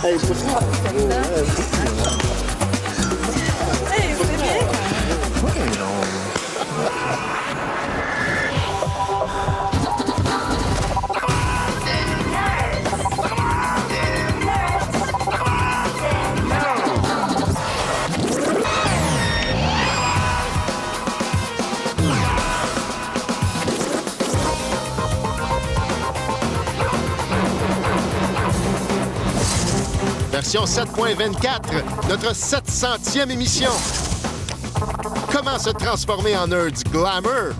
Hey, c'est ça. Hey, c'est bien. Version 7.24, notre 700e émission. Comment se transformer en nerds glamour?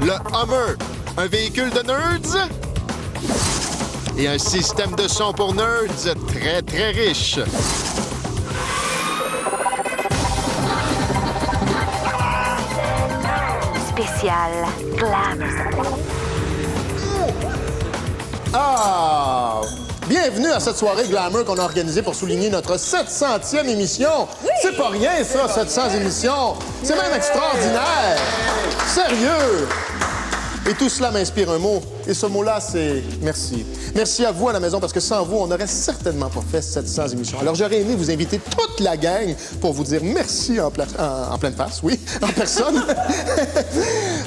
Le Hummer, un véhicule de nerds? Et un système de son pour nerds très, très riche. Spécial glamour. Ah! Bienvenue à cette soirée glamour qu'on a organisée pour souligner notre 700e émission. Oui! C'est pas rien, ça, 700 émissions. C'est même extraordinaire. Sérieux. Et tout cela m'inspire un mot. Et ce mot-là, c'est merci. Merci à vous à la maison, parce que sans vous, on n'aurait certainement pas fait 700 émissions. Alors, j'aurais aimé vous inviter toute la gang pour vous dire merci en pleine face, oui, en personne.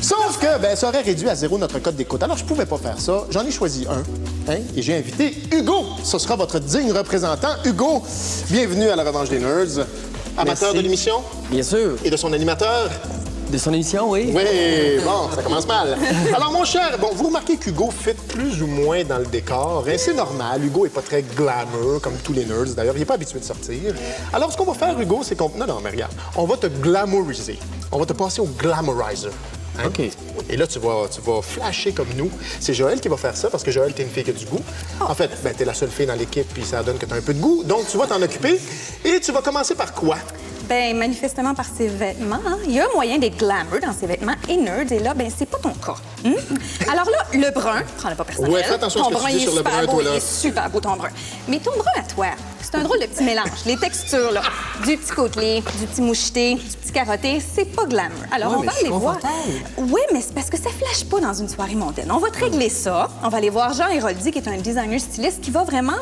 Sauf que, ben, ça aurait réduit à 0 notre code d'écoute. Alors, je pouvais pas faire ça. J'en ai choisi un, hein, et j'ai invité Hugo. Ce sera votre digne représentant. Hugo, bienvenue à la Revanche des Nerds. Amateur de l'émission? Bien sûr. Et de son animateur? De son émission, oui. Oui, bon, ça commence mal. Alors, mon cher, bon, vous remarquez qu'Hugo fit plus ou moins dans le décor. Et c'est normal, Hugo est pas très glamour, comme tous les nerds. D'ailleurs, il est pas habitué de sortir. Alors, ce qu'on va faire, Hugo, c'est qu'on... Non, mais regarde, on va te glamouriser. On va te passer au glamorizer. Hein? OK. Et là, tu vas flasher comme nous. C'est Joël qui va faire ça, parce que Joël, t'es une fille qui a du goût. En fait, ben, t'es la seule fille dans l'équipe, puis ça donne que t'as un peu de goût. Donc, tu vas t'en occuper. Et tu vas commencer par quoi? Ben, manifestement par ses vêtements, hein. Il y a un moyen d'être glamour dans ses vêtements et nerd, et là, ben, c'est pas ton cas. Alors là, le brun, prends-le pas personnel. Ouais, fais attention à ce que tu dis sur le brun, toi, là. Il est super beau, ton brun. Mais ton brun à toi, c'est un drôle de petit mélange. Les textures, là, du petit côtelé, du petit moucheté, du petit carotté, c'est pas glamour. Alors, Ouais, on mais va je suis aller voir. confortable. Oui, mais c'est parce que ça flash pas dans une soirée mondaine. On va te régler ça. On va aller voir Jean Héroldi, qui est un designer styliste, qui va vraiment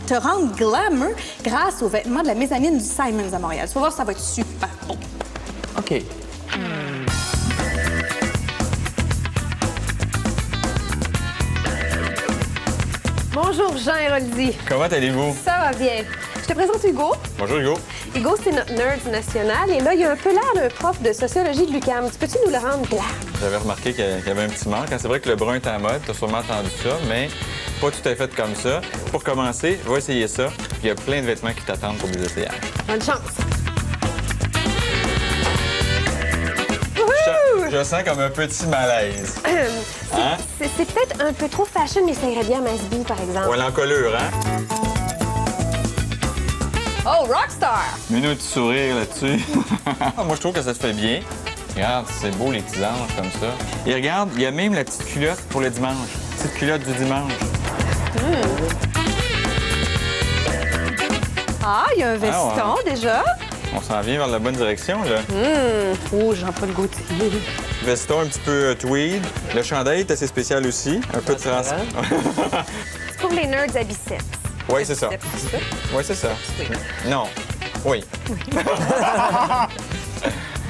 te rendre glamour grâce aux vêtements de la mezzanine du Simons à Montréal. Tu vas voir, ça va être super bon. OK. Bonjour, Jean Héroldi. Comment allez-vous? Ça va bien. Je te présente Hugo. Bonjour, Hugo. Hugo, c'est notre nerd national. Et là, il a un peu l'air d'un prof de sociologie de l'UQAM. Peux-tu nous le rendre glam? J'avais remarqué qu'il y avait un petit manque. C'est vrai que le brun est à la mode, tu as sûrement entendu ça, mais pas tout à fait comme ça. Pour commencer, va essayer ça. Il y a plein de vêtements qui t'attendent pour des essayages. Bonne chance. Je sens comme un petit malaise. Hein? C'est peut-être un peu trop fashion, mais ça irait bien à Masby, par exemple. Ouais, l'encolure, hein? Oh, rockstar! Minute de sourire là-dessus. Moi, je trouve que ça se fait bien. Regarde, c'est beau, les petits anges comme ça. Et regarde, il y a même la petite culotte pour le dimanche. Petite culotte du dimanche. Ah, il y a un veston, déjà. On s'en vient vers la bonne direction, là. Oh, Jean-Paul Gaultier. Veston un petit peu tweed. Le chandail est assez spécial aussi. Un peu de trans. C'est pour les nerds à biceps. Oui, c'est ça. Oui, c'est ça. Non. Oui.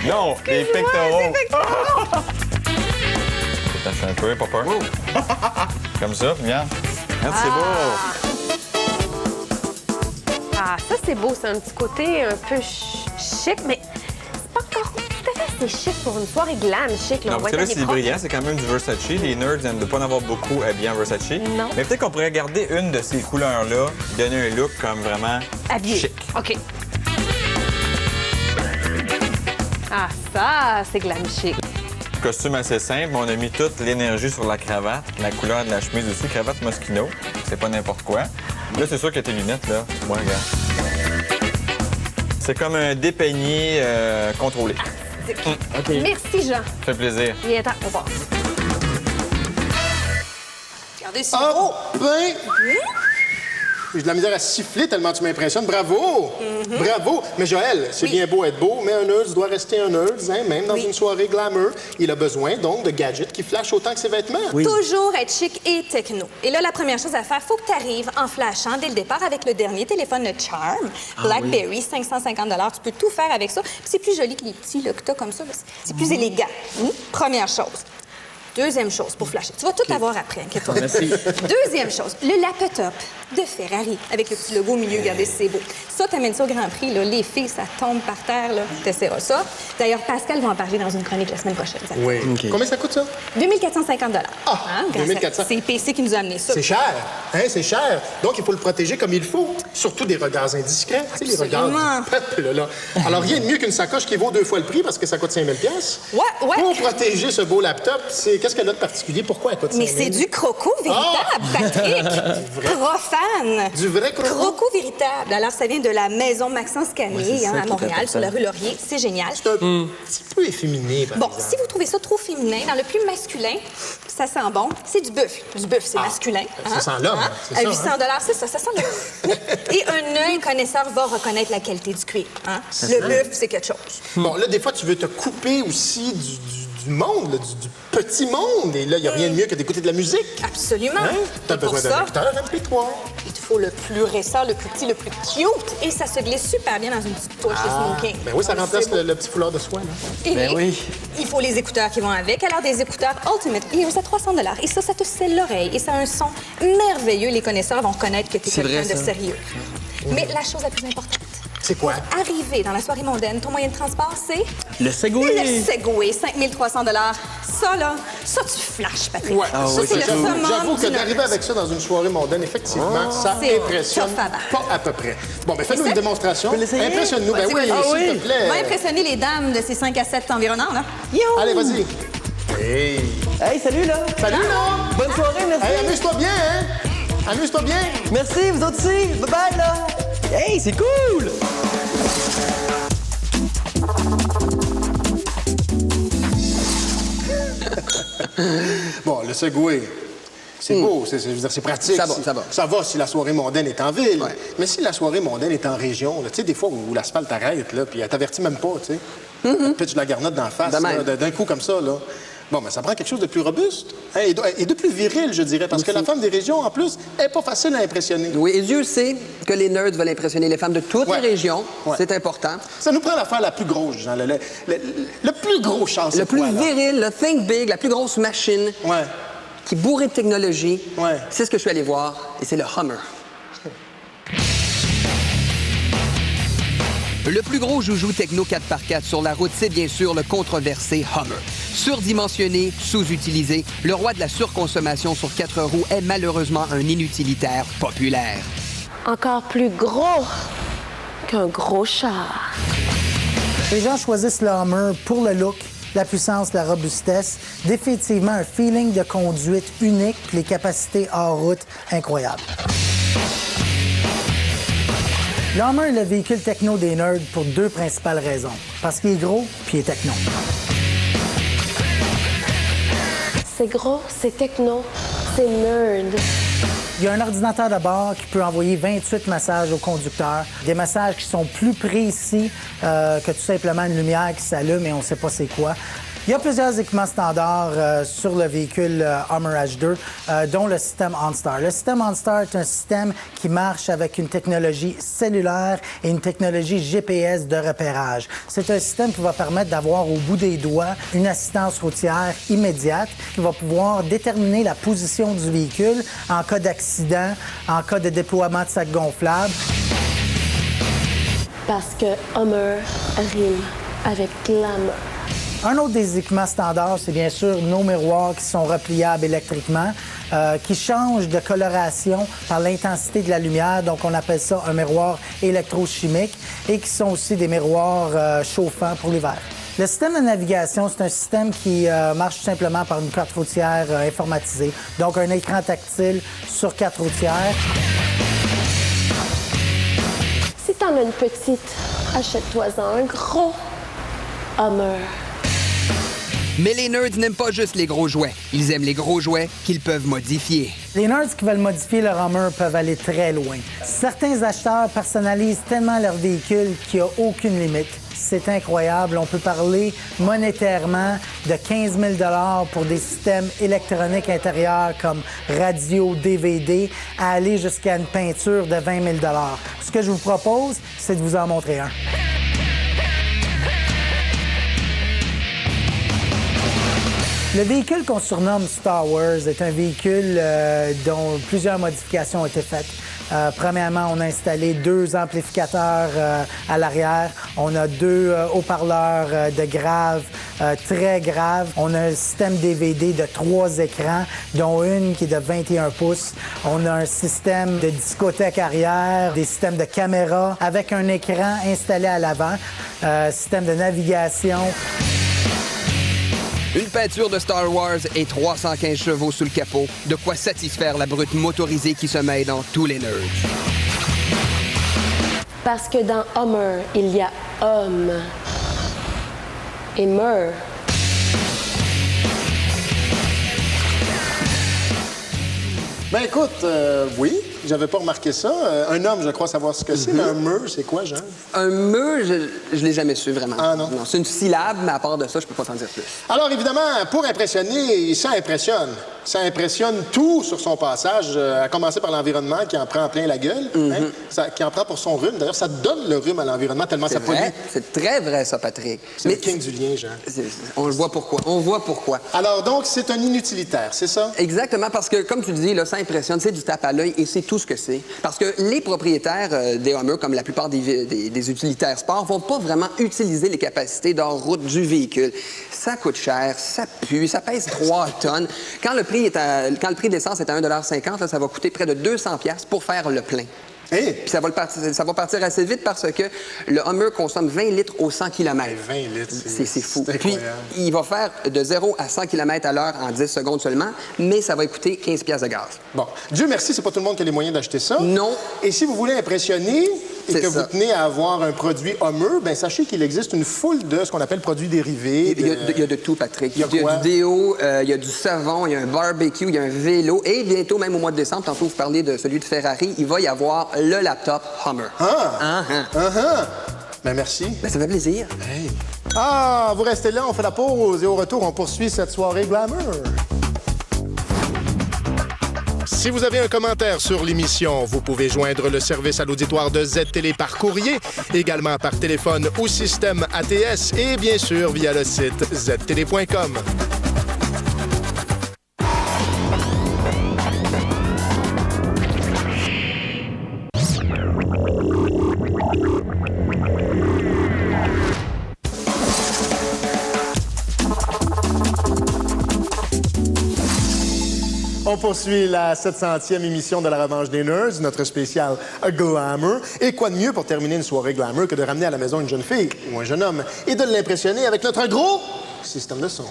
Non, les pectoraux. Attache un peu, pas peur. Comme ça, regarde. Regarde, c'est beau. Ah, ça, c'est beau. C'est un petit côté un peu chic, mais c'est pas encore tout à fait assez chic pour une soirée glam chic. Là. Non, On parce va que là, être c'est habillés brillant, c'est quand même du Versace. Les nerds n'aiment de pas en avoir beaucoup habillés en Versace. Non. Mais peut-être qu'on pourrait garder une de ces couleurs-là, donner un look comme vraiment habillés. chic. OK. Ah, ça, c'est glam chic. Costume assez simple, mais on a mis toute l'énergie sur la cravate, la couleur de la chemise aussi, cravate Moschino. C'est pas n'importe quoi. Là, c'est sûr que tes lunettes, là, moi, regarde. C'est comme un dépeigné contrôlé. OK. Merci, Jean. Ça fait plaisir. Il est temps, on passe. Regardez ça. Oh, ben... J'ai de la misère à siffler tellement tu m'impressionnes. Bravo! Bravo! Mais Joël, c'est bien beau être beau, mais un nerd doit rester un nerd, hein, même dans une soirée glamour. Il a besoin, donc, de gadgets qui flashent autant que ses vêtements. Toujours être chic et techno. Et là, la première chose à faire, faut que tu arrives en flashant dès le départ avec le dernier téléphone, le Charm, BlackBerry, 550 $. Tu peux tout faire avec ça. Puis c'est plus joli que les petits là, que t'as comme ça. C'est plus élégant. Première chose. Deuxième chose pour flasher. Tu vas tout avoir après, inquiète-toi. Merci. Deuxième chose, le laptop de Ferrari avec le petit logo au milieu. Regardez si c'est beau. Ça, t'amènes ça au Grand Prix. Là. Les filles, ça tombe par terre. T'essaieras ça. D'ailleurs, Pascal va en parler dans une chronique la semaine prochaine. Oui. Combien ça coûte, ça? 2450 $. Ah, 2400. C'est PC qui nous a amené ça. C'est cher, hein, c'est cher. Donc, il faut le protéger comme il faut. Surtout des regards indiscrets. Tu sais, les regards du peuple, là. Alors, rien de mieux qu'une sacoche qui vaut 2 fois le prix parce que ça coûte 5000 $. Ouais. Pour protéger ce beau laptop, qu'est-ce qu'elle a de particulier? Pourquoi elle coûte 5000 $? Mais c'est du croco véritable, Patrick. Profane. Du vrai croco? Croco véritable. Alors, ça vient de la maison Maxence Canet, à Montréal, sur la rue Laurier. C'est génial. C'est un petit peu efféminé, par exemple. Si vous trouvez ça trop féminin, dans le plus masculin, ça sent bon, c'est du buffle. Du buffle, c'est masculin. Ça sent l'homme, c'est À ça, 800 $, c'est ça sent le... Et un œil connaisseur va reconnaître la qualité du cuir. Le buffle, c'est quelque chose. Bon, là, des fois, tu veux te couper aussi du monde, là, du petit monde. Et là, il n'y a rien de mieux que d'écouter de la musique. Absolument. T'as Et pour besoin d'un ça, lecteur MP3. il te faut le plus récent, le plus petit, le plus cute. Et ça se glisse super bien dans une petite poche de smoking. Ben oui, ça Donc, remplace c'est beau. le petit foulard de soie, là. Et Ben oui. il faut les écouteurs qui vont avec. Alors, des écouteurs Ultimate Ears à 300 $. Et ça te scelle l'oreille. Et ça a un son merveilleux. Les connaisseurs vont reconnaître que tu es C'est quelqu'un vrai, de ça. sérieux. Mais la chose la plus importante, C'est quoi? arriver dans la soirée mondaine, ton moyen de transport, c'est... Le Segway. Le Segway, 5300 $. Ça, là, ça, tu flashes, Patrick. Ouais, ça, oui, c'est le j'avoue. summum J'avoue que du d'arriver nerd. avec ça dans une soirée mondaine, effectivement, ça C'est impressionne tough à battre. pas à peu près. Bon, ben fais-nous une Essaie. démonstration. peux l'essayer? Impressionne-nous. Ben Vas-y, oui, vas-y. s'il Ah te oui. plaît. Va impressionner les dames de ces 5 à 7 environnants, là. Yo! Allez, vas-y. Hey! Hey, salut, là. Salut, là! Bonne soirée, merci. Hey, amuse-toi bien, hein? Amuse-toi bien! Merci, vous autres aussi. Bye-bye, là. Hey, c'est cool. Bon, le Segway, c'est beau, je veux dire, c'est pratique. Ça va. Ça va si la soirée mondaine est en ville. Mais si la soirée mondaine est en région, là, tu sais, des fois où l'asphalte arrête, là, puis elle t'avertit même pas, tu sais. Elle pitche la garnotte d'en face, De même. là, d'un coup comme ça, là. Bon, mais ça prend quelque chose de plus robuste hein, et de plus viril, je dirais, parce que la femme des régions, en plus, est pas facile à impressionner. Oui, et Dieu sait que les nerds veulent impressionner les femmes de toutes Ouais. les régions. Ouais. C'est important. Ça nous prend l'affaire la plus grosse, Jean, le plus gros char, c'est Le plus quoi, là? viril, le think big, la plus grosse machine Ouais. qui est bourrée de technologie, Ouais. c'est ce que je suis allé voir, et c'est le Hummer. Le plus gros joujou techno 4x4 sur la route, c'est bien sûr le controversé Hummer. Surdimensionné, sous-utilisé, le roi de la surconsommation sur 4 roues est malheureusement un inutilitaire populaire. Encore plus gros qu'un gros char. Les gens choisissent le Hummer pour le look, la puissance, la robustesse, définitivement un feeling de conduite unique, puis les capacités hors route incroyables. Le Hummer est le véhicule techno des nerds pour 2 principales raisons. Parce qu'il est gros, puis il est techno. C'est gros, c'est techno, c'est nerd. Il y a un ordinateur de bord qui peut envoyer 28 messages au conducteur. Des messages qui sont plus précis que tout simplement une lumière qui s'allume et on ne sait pas c'est quoi. Il y a plusieurs équipements standards sur le véhicule Hummer H2, dont le système OnStar. Le système OnStar est un système qui marche avec une technologie cellulaire et une technologie GPS de repérage. C'est un système qui va permettre d'avoir au bout des doigts une assistance routière immédiate qui va pouvoir déterminer la position du véhicule en cas d'accident, en cas de déploiement de sacs gonflables. Parce que Hummer rime avec glamour. Un autre des équipements standards, c'est bien sûr nos miroirs qui sont repliables électriquement, qui changent de coloration par l'intensité de la lumière. Donc, on appelle ça un miroir électrochimique et qui sont aussi des miroirs chauffants pour l'hiver. Le système de navigation, c'est un système qui marche tout simplement par une carte routière informatisée. Donc, un écran tactile sur carte routière. Si t'en as une petite, achète-toi-en un gros Hummer. Mais les nerds n'aiment pas juste les gros jouets. Ils aiment les gros jouets qu'ils peuvent modifier. Les nerds qui veulent modifier leur Hummer peuvent aller très loin. Certains acheteurs personnalisent tellement leur véhicule qu'il n'y a aucune limite. C'est incroyable. On peut parler monétairement de 15 000 $ pour des systèmes électroniques intérieurs comme radio, DVD, à aller jusqu'à une peinture de 20 000 $. Ce que je vous propose, c'est de vous en montrer un. Le véhicule qu'on surnomme Star Wars est un véhicule dont plusieurs modifications ont été faites. Premièrement, on a installé 2 amplificateurs à l'arrière. On a 2 haut-parleurs de grave, très grave. On a un système DVD de 3 écrans, dont une qui est de 21 pouces. On a un système de discothèque arrière, des systèmes de caméra avec un écran installé à l'avant, système de navigation. Une peinture de Star Wars et 315 chevaux sous le capot, de quoi satisfaire la brute motorisée qui sommeille dans tous les nerds. Parce que dans Hummer, il y a homme et meur. Ben écoute, oui, j'avais pas remarqué ça. Un homme, je crois savoir ce que c'est, mais un meur, c'est quoi, Jean? Un meur, je l'ai jamais su vraiment. Ah non? Non, c'est une syllabe, mais à part de ça, je peux pas t'en dire plus. Alors évidemment, pour impressionner, ça impressionne. Ça impressionne tout sur son passage, à commencer par l'environnement qui en prend plein la gueule, qui en prend pour son rhume. D'ailleurs, ça donne le rhume à l'environnement tellement ça pollue. C'est très vrai, ça, Patrick. C'est le king du lien, Jean. On le voit pourquoi. On voit pourquoi. Alors donc, c'est un inutilitaire, c'est ça? Exactement, parce que, comme tu dis, là, ça impressionne, c'est du tape à l'œil et c'est tout ce que c'est. Parce que les propriétaires des Hummer, comme la plupart des utilitaires sport, vont pas vraiment utiliser les capacités d'hors-route du véhicule. Ça coûte cher, ça pue, ça pèse 3 tonnes. Quand le prix d'essence est à 1,50 $, là, ça va coûter près de 200 $ pour faire le plein. Hey. Puis ça va partir assez vite parce que le Hummer consomme 20 litres au 100 km. 20 litres, c'est fou. C'est Puis, il va faire de 0 à 100 km à l'heure en 10 secondes seulement, mais ça va coûter 15 $ de gaz. Bon, Dieu merci, c'est pas tout le monde qui a les moyens d'acheter ça. Non. Et si vous voulez impressionner et que vous tenez à avoir un produit Hummer, bien sachez qu'il existe une foule de ce qu'on appelle produits dérivés. Il y a de tout, Patrick. Il y a du déo, il y a du savon, il y a un barbecue, il y a un vélo. Et bientôt, même au mois de décembre, tantôt vous parlez de celui de Ferrari, il va y avoir le laptop Hummer. Ben merci. Ben, ça fait plaisir. Hey. Ah, vous restez là, on fait la pause et au retour, on poursuit cette soirée glamour. Si vous avez un commentaire sur l'émission, vous pouvez joindre le service à l'auditoire de Z-Télé par courrier, également par téléphone ou système ATS et bien sûr via le site ztélé.com. On poursuit la 700e émission de La Revanche des Nerds, notre spécial Glamour. Et quoi de mieux pour terminer une soirée Glamour que de ramener à la maison une jeune fille ou un jeune homme et de l'impressionner avec notre gros système de son.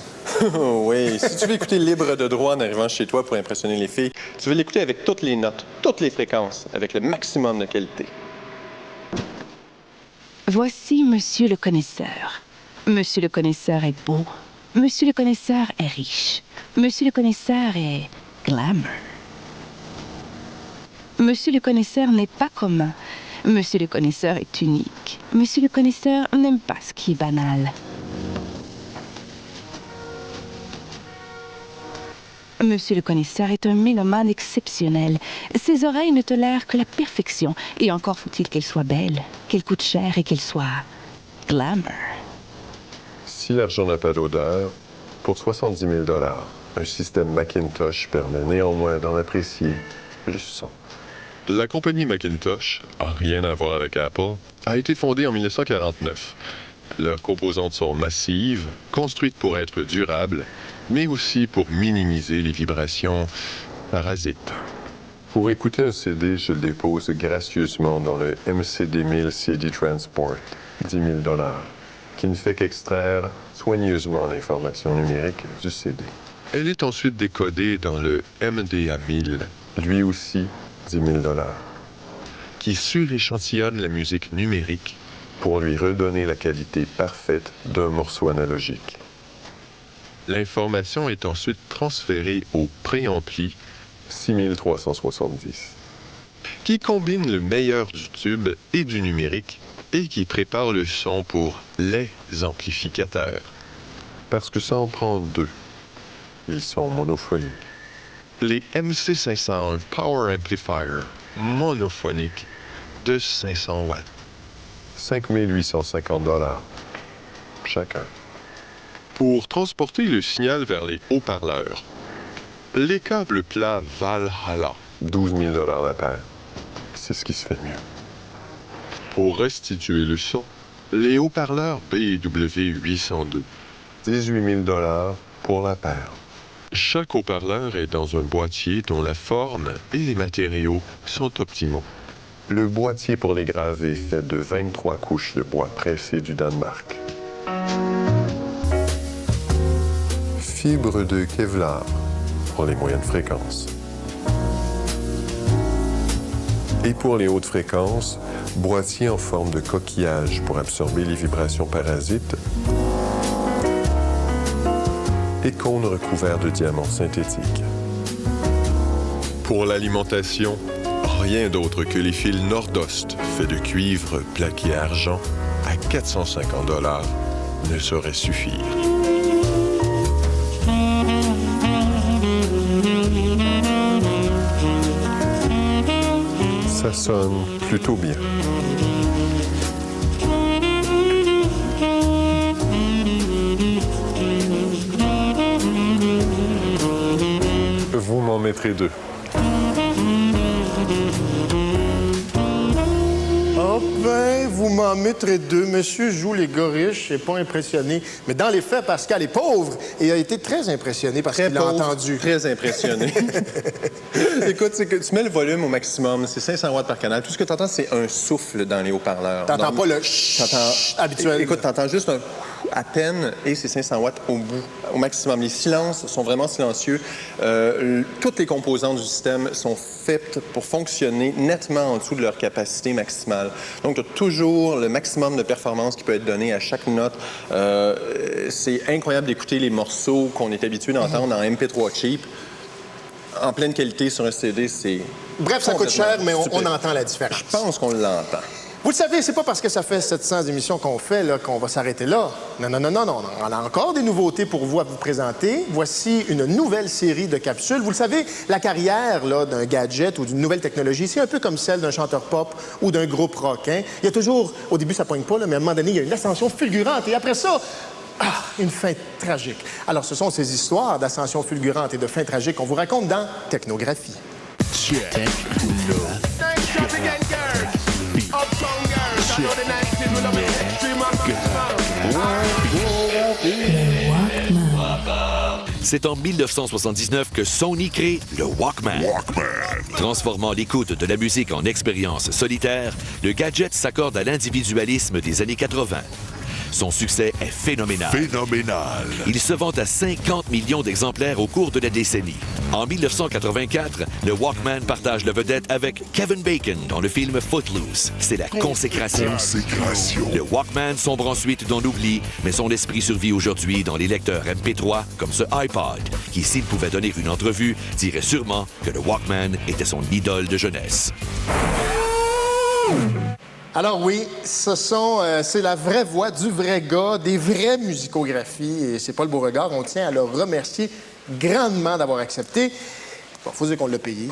Oh oui, si tu veux écouter libre de droit en arrivant chez toi pour impressionner les filles, tu veux l'écouter avec toutes les notes, toutes les fréquences, avec le maximum de qualité. Voici Monsieur le connaisseur. Monsieur le connaisseur est beau. Monsieur le connaisseur est riche. Monsieur le connaisseur est glamour. Monsieur le connaisseur n'est pas commun. Monsieur le connaisseur est unique. Monsieur le connaisseur n'aime pas ce qui est banal. Monsieur le connaisseur est un mélomane exceptionnel. Ses oreilles ne tolèrent que la perfection. Et encore faut-il qu'elle soit belle, qu'elle coûte cher et qu'elle soit glamour. Si l'argent n'a pas d'odeur, pour 70 000 $, un système Macintosh permet néanmoins d'en apprécier le son. La compagnie Macintosh, rien à voir avec Apple, a été fondée en 1949. Leurs composantes sont massives, construites pour être durables, mais aussi pour minimiser les vibrations parasites. Pour écouter un CD, je le dépose gracieusement dans le MCD1000 CD Transport, 10 000 $, qui ne fait qu'extraire soigneusement l'information numérique du CD. Elle est ensuite décodée dans le MDA1000, lui aussi 10 000 $, qui suréchantillonne la musique numérique pour lui redonner la qualité parfaite d'un morceau analogique. L'information est ensuite transférée au préampli 6 370. Qui combine le meilleur du tube et du numérique et qui prépare le son pour les amplificateurs. Parce que ça en prend deux. Ils sont monophoniques. Les MC501 Power Amplifier monophoniques de 500 watts. 5 850 $ chacun. Pour transporter le signal vers les haut-parleurs, les câbles plats Valhalla. 12 000 $ la paire. C'est ce qui se fait de mieux. Pour restituer le son, les haut-parleurs BW802. 18 000 $ pour la paire. Chaque haut-parleur est dans un boîtier dont la forme et les matériaux sont optimaux. Le boîtier pour les graves est fait de 23 couches de bois pressé du Danemark. Fibre de Kevlar pour les moyennes fréquences. Et pour les hautes fréquences, boîtier en forme de coquillage pour absorber les vibrations parasites et cône recouvert de diamants synthétiques. Pour l'alimentation, rien d'autre que les fils Nordost faits de cuivre plaqué argent à 450 $ ne saurait suffire. Ça sonne plutôt bien. Vous m'en mettrez deux. Oh ben, vous m'en mettrez deux. Monsieur joue les gars riches, c'est pas impressionné. Mais dans les faits, Pascal est pauvre et a été très impressionné parce qu'il l'a entendu. Très impressionné. Écoute, c'est que tu mets le volume au maximum, c'est 500 watts par canal. Tout ce que tu entends, c'est un souffle dans les haut-parleurs. T'entends pas le chut habituel. Écoute, t'entends juste un à peine et c'est 500 watts au bout, au maximum. Les silences sont vraiment silencieux. Toutes les composantes du système sont faites pour fonctionner nettement en dessous de leur capacité maximale. Donc, tu as toujours le maximum de performance qui peut être donné à chaque note. C'est incroyable d'écouter les morceaux qu'on est habitué d'entendre en MP3 cheap. En pleine qualité sur un CD, c'est... Bref, ça coûte cher, mais on entend la différence. Je pense qu'on l'entend. Vous le savez, c'est pas parce que ça fait 700 émissions qu'on fait là, qu'on va s'arrêter là. Non. On a encore des nouveautés pour vous à vous présenter. Voici une nouvelle série de capsules. Vous le savez, la carrière là, d'un gadget ou d'une nouvelle technologie, c'est un peu comme celle d'un chanteur pop ou d'un groupe rock. Hein? Il y a toujours, au début, ça pogne pas, là, mais à un moment donné, il y a une ascension fulgurante. Et après ça, une fin tragique. Alors, ce sont ces histoires d'ascension fulgurante et de fin tragique qu'on vous raconte dans Technographie. C'est en 1979 que Sony crée le Walkman. Transformant l'écoute de la musique en expérience solitaire, le gadget s'accorde à l'individualisme des années 80. Son succès est phénoménal. Il se vend à 50 millions d'exemplaires au cours de la décennie. En 1984, le Walkman partage la vedette avec Kevin Bacon dans le film Footloose. C'est la consécration. Le Walkman sombre ensuite dans l'oubli, mais son esprit survit aujourd'hui dans les lecteurs MP3 comme ce iPod, qui, s'il pouvait donner une entrevue, dirait sûrement que le Walkman était son idole de jeunesse. Alors oui, c'est la vraie voix du vrai gars, des vraies musicographies, et c'est Paul Beauregard. On tient à le remercier grandement d'avoir accepté. Bon, faut dire qu'on l'a payé.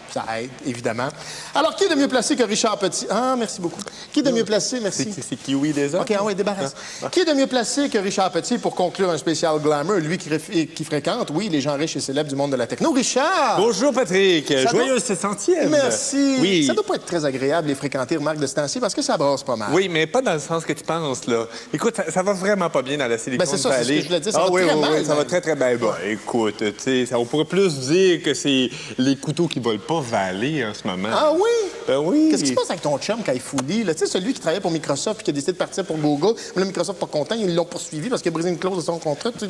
Ça aide, évidemment. Alors, qui est de mieux placé que Richard Petit? Ah, merci beaucoup. Qui est de mieux placé? Merci. C'est Kiwi déjà? OK, oui, débarrasse. Qui est de mieux placé que Richard Petit pour conclure un spécial glamour, lui qui fréquente, oui, les gens riches et célèbres du monde de la techno? Richard! Bonjour, Patrick. Joyeux 700e. Merci. Oui. Ça doit pas être très agréable, les fréquenter, remarque de ce temps-ci, parce que ça brasse pas mal. Oui, mais pas dans le sens que tu penses, là. Écoute, ça va vraiment pas bien dans la Silicon Valley. C'est ça, c'est ce que je voulais dire. Ça va très mal. Ça va très, très bien. Bon, écoute, tu sais, on pourrait plus dire que c'est les couteaux qui volent pas Valley en ce moment. Ah oui? Ben oui. Qu'est-ce qui se passe avec ton chum, Kai Foodie? Tu sais, celui qui travaillait pour Microsoft et qui a décidé de partir pour Google. Mais là, Microsoft pas content, ils l'ont poursuivi parce qu'il a brisé une clause de son contrat. Il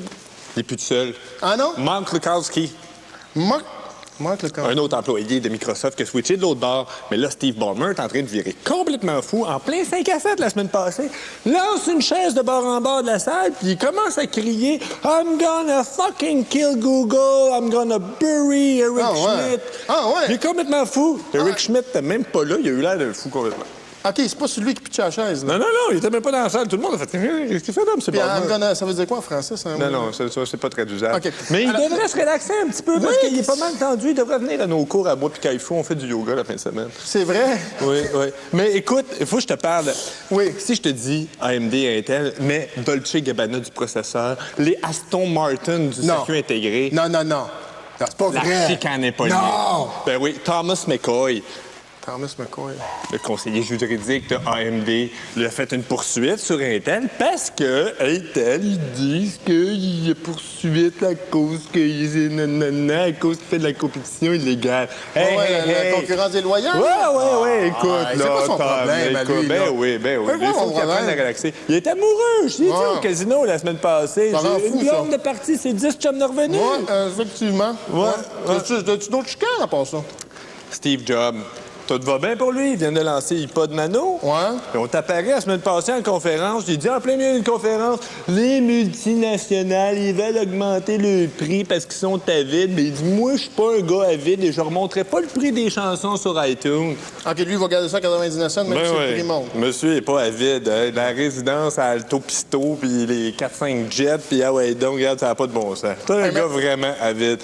n'est plus tout seul. Ah non? Mark Lukowski. Un autre employé de Microsoft qui a switché de l'autre bord. Mais là, Steve Ballmer est en train de virer complètement fou en plein 5 à 7 la semaine passée. Lance une chaise de bord en bord de la salle, puis il commence à crier « I'm gonna fucking kill Google, I'm gonna bury Eric Schmidt ». Il est complètement fou. Eric Schmidt n'était même pas là, il a eu l'air d'un fou complètement. OK, c'est pas celui qui pitche la chaise. Là. Non, il était même pas dans la salle. Tout le monde a fait « Qu'est-ce qu'il fait, l'homme, c'est Ballmer? Ça veut dire quoi en français? Ça, non, c'est pas traduisable. Okay. Mais il devrait se relaxer un petit peu parce qu'il est pas mal tendu. Il devrait venir à nos cours à moi puis Caïfou. On fait du yoga la fin de semaine. C'est vrai? Oui. Mais écoute, il faut que je te parle. Oui. Si je te dis AMD Intel, mais Dolce & Gabbana du processeur, les Aston Martin du circuit intégré. Non, c'est pas vrai. La chicane n'est pas liée. Non! Ben oui, Thomas McCoy. Thomas McCoy. Le conseiller juridique de AMD lui a fait une poursuite sur Intel parce que Intel, ils disent qu'il y a poursuite à cause qu'il fait de la compétition illégale. La concurrence déloyale? Ouais, écoute, c'est quoi son problème, lui? Ben oui. Il faut qu'il apprenne à relaxer. Il est amoureux, je l'ai dit au casino la semaine passée. J'ai une blonde de partie, c'est 10 chums de revenus. Oui, effectivement. As-tu d'autres chicanes à part ça? Steve Jobs. Tout va bien pour lui. Il vient de lancer iPod Nano. Ouais. Puis on t'apparaît la semaine passée en conférence. J'ai dit en plein milieu d'une conférence, les multinationales, ils veulent augmenter le prix parce qu'ils sont avides. Mais il dit, moi, je suis pas un gars avide et je remonterai pas le prix des chansons sur iTunes. OK, lui, il va garder ça à 99 cents, même si le prix monte. Monsieur est pas avide. Hein. La résidence à Alto Pisto, puis les 4-5 jets, puis donc, regarde, ça n'a pas de bon sens. T'es un gars vraiment avide.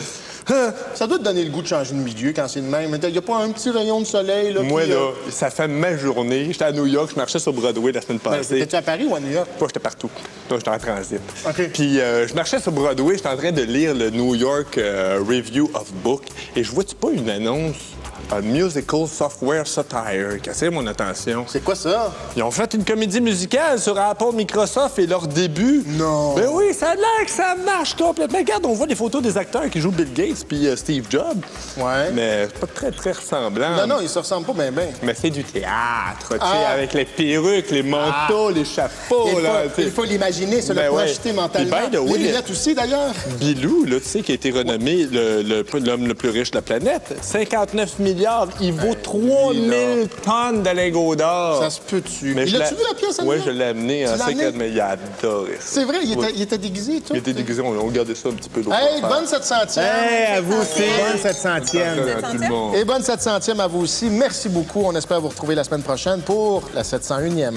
Ça doit te donner le goût de changer de milieu quand c'est le même. Il n'y a pas un petit rayon de soleil, là? Moi, ça fait ma journée. J'étais à New York, je marchais sur Broadway la semaine passée. T'étais à Paris ou à New York? Moi, j'étais partout. Moi, j'étais en transit. OK. Puis, je marchais sur Broadway, j'étais en train de lire le New York Review of Book. Et je vois-tu pas une annonce? Un musical software satire qui attire mon attention. C'est quoi ça? Ils ont fait une comédie musicale sur Apple, Microsoft et leur début. Non. Ben oui, ça a l'air que ça marche complètement. Regarde, on voit des photos des acteurs qui jouent Bill Gates puis Steve Jobs. Ouais. Mais c'est pas très, très ressemblant. Non, ils se ressemblent pas bien. Mais c'est du théâtre, tu sais, avec les perruques, les manteaux, les chapeaux. Il faut l'imaginer, se le projeter mentalement. Les lunettes aussi, d'ailleurs. Bilou, là, tu sais, qui a été renommé l'homme le plus riche de la planète. 59 milliards. Il vaut 3000 tonnes de lingots d'or. Ça se peut-tu. Mais l'as-tu vu la pièce, Oui, je l'ai amené en secret, mais il a adoré ça. C'est vrai, il était déguisé, toi? Il était déguisé, on regardait ça un petit peu l'autre Hey, bonne 700e. Hey, à vous aussi. Bonne 700e. Et bonne 700e à vous aussi. Merci beaucoup. On espère vous retrouver la semaine prochaine pour la 701e.